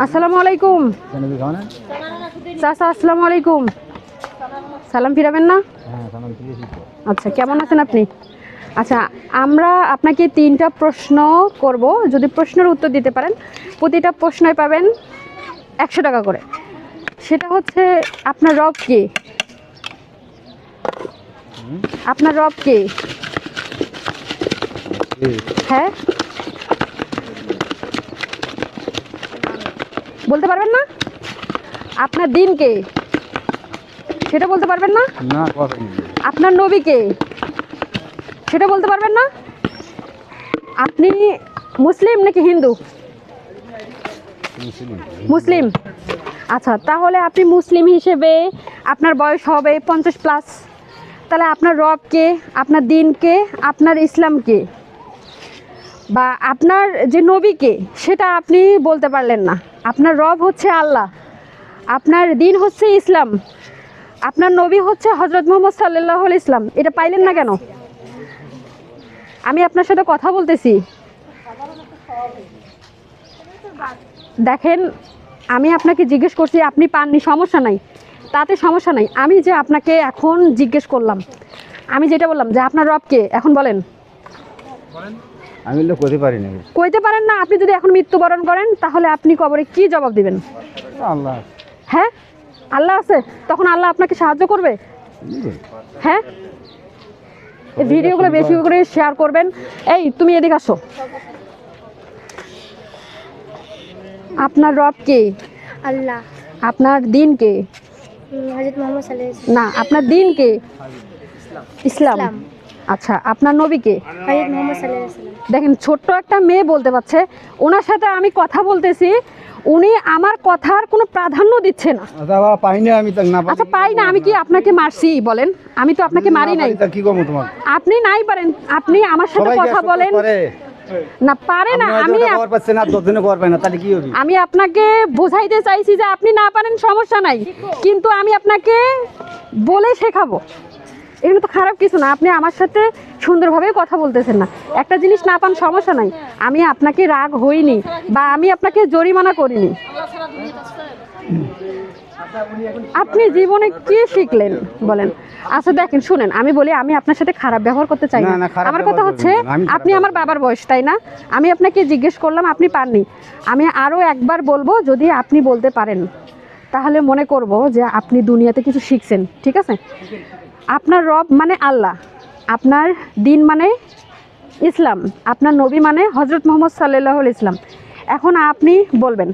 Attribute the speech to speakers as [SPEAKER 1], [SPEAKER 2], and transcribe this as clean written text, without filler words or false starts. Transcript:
[SPEAKER 1] আসসালামু আলাইকুম চাচা, আসসালামু আলাইকুম। সালাম ফিরাবেন না? আচ্ছা, কেমন আছেন আপনি? আচ্ছা, আমরা আপনাকে 3টা প্রশ্ন করব। যদি প্রশ্নের উত্তর দিতে পারেন প্রতিটা প্রশ্নই পাবেন 100 টাকা করে। সেটা হচ্ছে, আপনার রব কে? আপনার রব কে? হ্যাঁ, বলতে পারবেন না? আপনার দিন কে সেটা বলতে পারবেন না? আপনার নবী কে সেটা বলতে পারবেন না? আপনি মুসলিম নাকি হিন্দু? মুসলিম। আচ্ছা, তাহলে আপনি মুসলিম হিসেবে আপনার বয়স হবে 50+। তাহলে আপনার রব কে, আপনার দিন কে, আপনার ইসলাম কে, বা আপনার যে নবী কে সেটা আপনি বলতে পারলেন না। আপনার রব হচ্ছে আল্লাহ, আপনার দিন হচ্ছে ইসলাম, আপনার নবী হচ্ছে হজরত মুহাম্মদ সাল্লাল্লাহু আলাইহি ইসলাম। এটা পাইলেন না কেন? আমি আপনার সাথে কথা বলতেছি, দেখেন। আমি আপনাকে জিজ্ঞেস করছি, আপনি পাননি, সমস্যা নাই, তাতে সমস্যা নাই। আমি যে আপনাকে এখন জিজ্ঞেস করলাম, আমি যেটা বললাম যে আপনার রব কে, এখন বলেন।
[SPEAKER 2] আমি কইতে পারি না।
[SPEAKER 1] কইতে পারেন না? আপনি যদি এখন মৃত্যুবরণ করেন তাহলে আপনি কবরে কি জবাব দিবেন?
[SPEAKER 2] আল্লাহ।
[SPEAKER 1] হ্যাঁ, আল্লাহ আছে, তখন আল্লাহ আপনাকে সাহায্য করবে। হ্যাঁ, এই ভিডিওগুলো বেশি করে শেয়ার করবেন। এই, তুমি এদিকে আসো। আপনার রব কে?
[SPEAKER 3] আল্লাহ।
[SPEAKER 1] আপনার দিন কে?
[SPEAKER 3] হযরত মুহাম্মদ সাল্লাল্লাহু আলাইহি
[SPEAKER 1] না, আপনার দিন কে? ইসলাম।
[SPEAKER 3] ইসলাম।
[SPEAKER 1] আচ্ছা, আপনার নবী কে?
[SPEAKER 3] হযরত মুহাম্মদ সাল্লাল্লাহু আলাইহি ওয়াসাল্লাম।
[SPEAKER 1] দেখেন, ছোট্ট একটা মেয়ে বলতে পারছে, ওনার সাথে আমি কথা বলতেছি, উনি আমার কথার কোনো প্রাধান্য দিচ্ছে না।
[SPEAKER 2] পাই না আমি।
[SPEAKER 1] আচ্ছা, পাই না, আমি কি আপনাকে মারছি? বলেন, আমি তো আপনাকে মারি নাই।
[SPEAKER 2] কি করব তোমার?
[SPEAKER 1] আপনি নাই পারেন, আপনি আমার সাথে কথা বলেন না। পারে না, আমি আপনাকে বোঝাইতে চাইছি যে আপনি না পারেন, সমস্যা নাই, কিন্তু আমি আপনাকে বলে শেখাবো। এগুলো তো খারাপ কিছু না। আপনি আমার সাথে সুন্দরভাবে কথা বলতেছেন না। একটা জিনিস না পান, সমস্যা নাই, আমি আপনাকে রাগ হইনি বা আমি আপনাকে জরিমানা করিনি। আপনি জীবনে কি শিখলেন বলেন? আচ্ছা দেখেন, শুনেন, আমি বলি, আমি আপনার সাথে খারাপ ব্যবহার করতে চাই না। আমার কথা হচ্ছে, আপনি আমার বাবার বয়স, তাই না? আমি আপনাকে জিজ্ঞেস করলাম, আপনি পাননি। আমি আরও একবার বলবো, যদি আপনি বলতে পারেন তাহলে মনে করব যে আপনি দুনিয়াতে কিছু শিখছেন। ঠিক আছে? আপনার রব মানে আল্লাহ, আপনার দিন মানে ইসলাম, আপনার নবী মানে হজরত মুহাম্মদ সাল্লাল্লাহু আলাইহি ইসলাম। এখন আপনি বলবেন